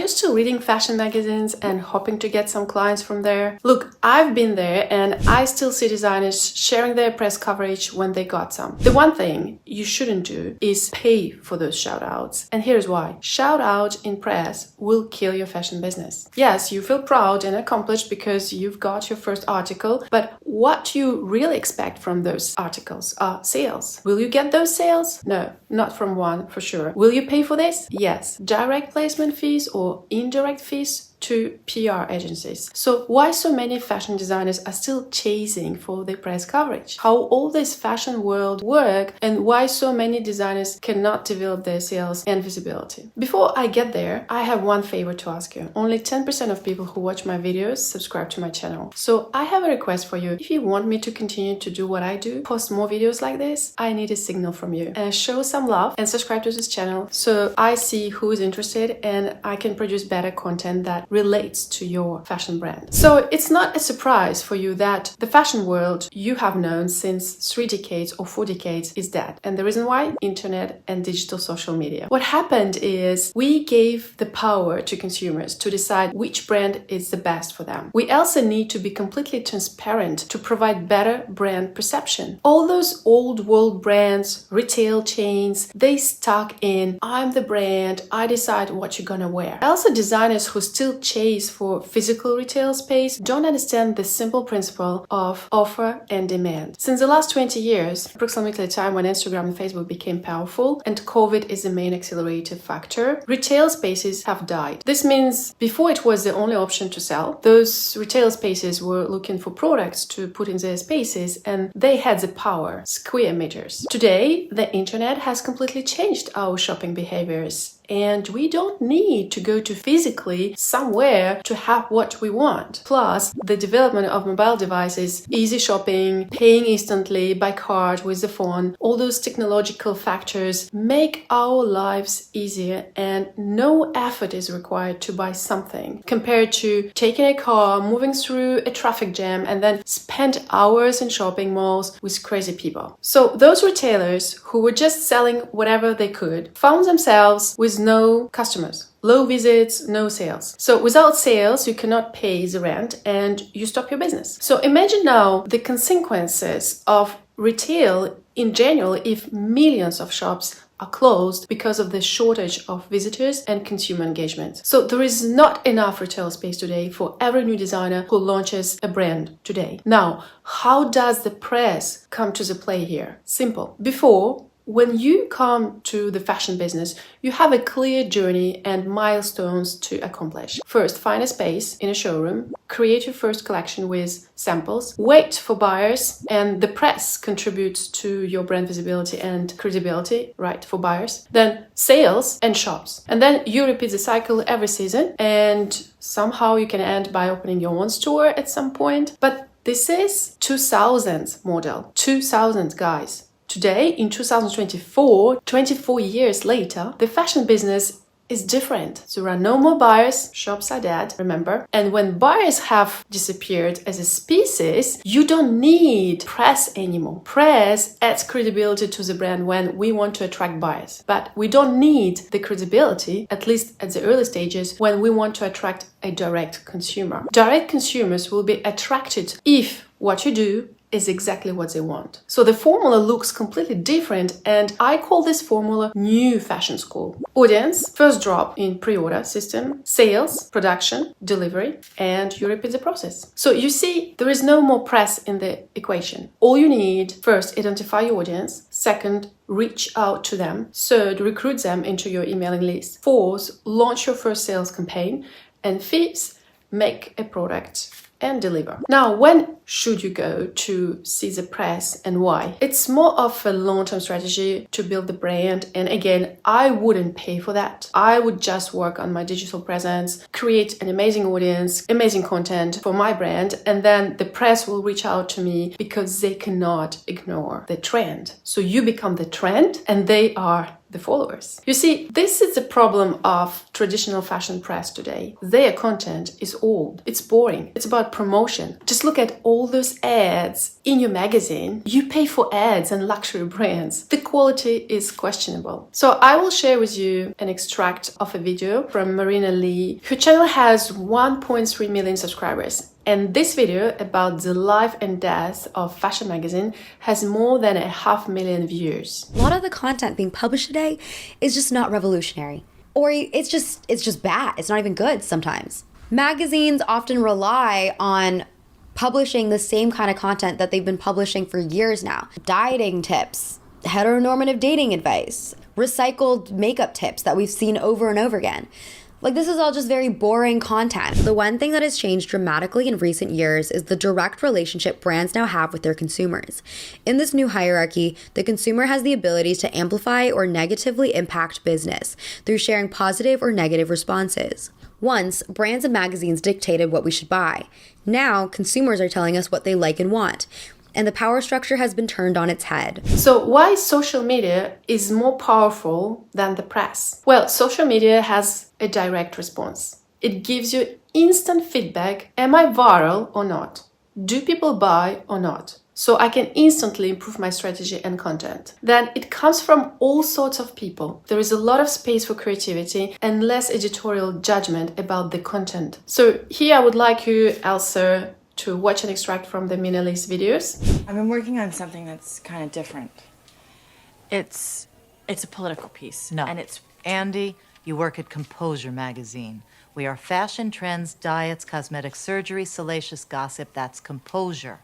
you still reading fashion magazines and hoping to get some clients from there? Look, I've been there and I still see designers sharing their press coverage when they got some. The one thing you shouldn't do is pay for those shout-outs. And here's why. Shout-out in press will kill your fashion business. Yes, you feel proud and accomplished because you've got your first article, but what you really expect from those articles are sales. Will you get those sales? No, not from one for sure. Will you pay for this? Yes. Direct placement fees or indirect fees to PR agencies. So why so many fashion designers are still chasing for the press coverage? How all this fashion world work and why so many designers cannot develop their sales and visibility? Before I get there, I have one favor to ask you. Only 10% of people who watch my videos subscribe to my channel. So I have a request for you. If you want me to continue to do what I do, post more videos like this, I need a signal from you. Show some love and subscribe to this channel so I see who is interested and I can produce better content that relates to your fashion brand. So it's not a surprise for you that the fashion world you have known since 3 decades or 4 decades is dead. And the reason why? Internet and digital social media. What happened is we gave the power to consumers to decide which brand is the best for them. We also need to be completely transparent to provide better brand perception. All those old world brands, retail chains, they stuck in, I'm the brand, I decide what you're gonna wear. Also, designers who still chase for physical retail space don't understand the simple principle of offer and demand. Since the last 20 years, approximately the time when Instagram and Facebook became powerful and COVID is the main accelerative factor, retail spaces have died. This means before it was the only option to sell, those retail spaces were looking for products to put in their spaces and they had the power, square meters. Today, the internet has completely changed our shopping behaviors. And we don't need to go to physically somewhere to have what we want. Plus, the development of mobile devices, easy shopping, paying instantly by card with the phone, all those technological factors make our lives easier and no effort is required to buy something compared to taking a car, moving through a traffic jam and then spend hours in shopping malls with crazy people. So those retailers who were just selling whatever they could found themselves with no customers, low visits, no sales. So without sales, you cannot pay the rent and you stop your business. So imagine now the consequences of retail in general if millions of shops are closed because of the shortage of visitors and consumer engagement. So there is not enough retail space today for every new designer who launches a brand today. Now, how does the press come to the play here? Simple. Before, when you come to the fashion business, you have a clear journey and milestones to accomplish. First, find a space in a showroom, create your first collection with samples, wait for buyers, and the press contributes to your brand visibility and credibility, right, for buyers. Then sales and shops. And then you repeat the cycle every season, and somehow you can end by opening your own store at some point. But this is 2000s model. 2000, guys. Today, in 2024, 24 years later, the fashion business is different. There are no more buyers, shops are dead, remember? And when buyers have disappeared as a species, you don't need press anymore. Press adds credibility to the brand when we want to attract buyers. But we don't need the credibility, at least at the early stages, when we want to attract a direct consumer. Direct consumers will be attracted if what you do is exactly what they want. So the formula looks completely different and I call this formula new fashion school. Audience, first drop in pre-order system, sales, production, delivery, and you repeat the process. So you see, there is no more press in the equation. All you need, first, identify your audience. Second, reach out to them. Third, recruit them into your emailing list. Fourth, launch your first sales campaign. And fifth, make a product and deliver. Now, when should you go to see the press and why? It's more of a long-term strategy to build the brand. And again, I wouldn't pay for that. I would just work on my digital presence, create an amazing audience, amazing content for my brand, and then the press will reach out to me because they cannot ignore the trend. So you become the trend and they are the the followers. You see, this is the problem of traditional fashion press today. Their content is old, it's boring, it's about promotion. Just look at all those ads in your magazine. You pay for ads and luxury brands. The quality is questionable. So I will share with you an extract of a video from Marina Lee. Her channel has 1.3 million subscribers. And this video about the life and death of fashion magazine has more than 500,000 views. A lot of the content being published today is just not revolutionary. Or it's just bad. It's not even good sometimes. Magazines often rely on publishing the same kind of content that they've been publishing for years now. Dieting tips, heteronormative dating advice, recycled makeup tips that we've seen over and over again. Like, this is all just very boring content. The one thing that has changed dramatically in recent years is the direct relationship brands now have with their consumers. In this new hierarchy, the consumer has the ability to amplify or negatively impact business through sharing positive or negative responses. Once, brands and magazines dictated what we should buy. Now, consumers are telling us what they like and want. And the power structure has been turned on its head. So why social media is more powerful than the press? Well, social media has a direct response. It gives you instant feedback. Am I viral or not? Do people buy or not? So I can instantly improve my strategy and content. Then it comes from all sorts of people. There is a lot of space for creativity and less editorial judgment about the content. So here I would like you, Elsa, to watch an extract from the Marina Lee's videos. I've been working on something that's kind of different. It's a political piece. No. And it's... Andy, you work at Composure magazine. We are fashion, trends, diets, cosmetic surgery, salacious gossip. That's Composure.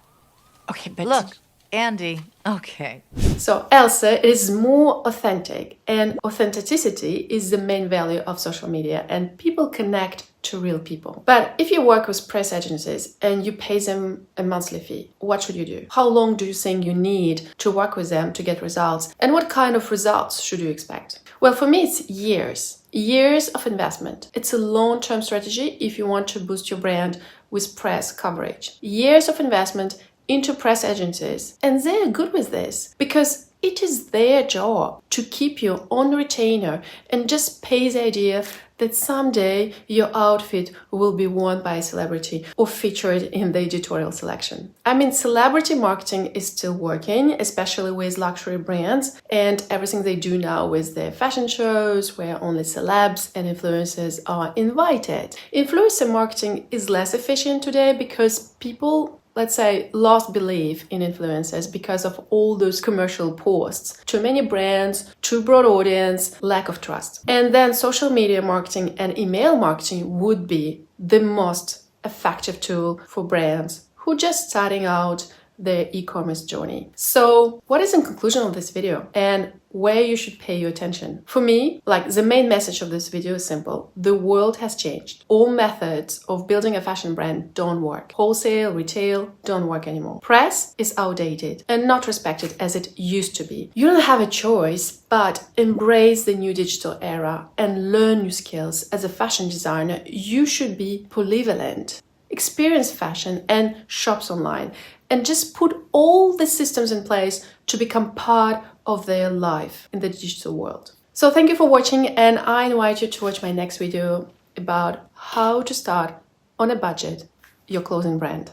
Okay, but... Look, Andy, okay. So Elsa is more authentic, and authenticity is the main value of social media, and people connect to real people. But if you work with press agencies and you pay them a monthly fee, what should you do? How long do you think you need to work with them to get results? And what kind of results should you expect? Well, for me, it's years. Years of investment. It's a long-term strategy if you want to boost your brand with press coverage. Years of investment into press agencies. And they're good with this because it is their job to keep you on retainer and just pay the idea that someday your outfit will be worn by a celebrity or featured in the editorial selection. I mean, celebrity marketing is still working, especially with luxury brands and everything they do now with their fashion shows where only celebs and influencers are invited. Influencer marketing is less efficient today because people, let's say, lost belief in influencers because of all those commercial posts. Too many brands, too broad audience, lack of trust. And then social media marketing and email marketing would be the most effective tool for brands who just starting out their e-commerce journey. So what is the conclusion of this video and where you should pay your attention? For me, like, the main message of this video is simple. The world has changed. All methods of building a fashion brand don't work. Wholesale, retail don't work anymore. Press is outdated and not respected as it used to be. You don't have a choice but embrace the new digital era and learn new skills. As a fashion designer, you should be polyvalent. Experience fashion and shops online and just put all the systems in place to become part of their life in the digital world. So thank you for watching, and I invite you to watch my next video about how to start on a budget your clothing brand.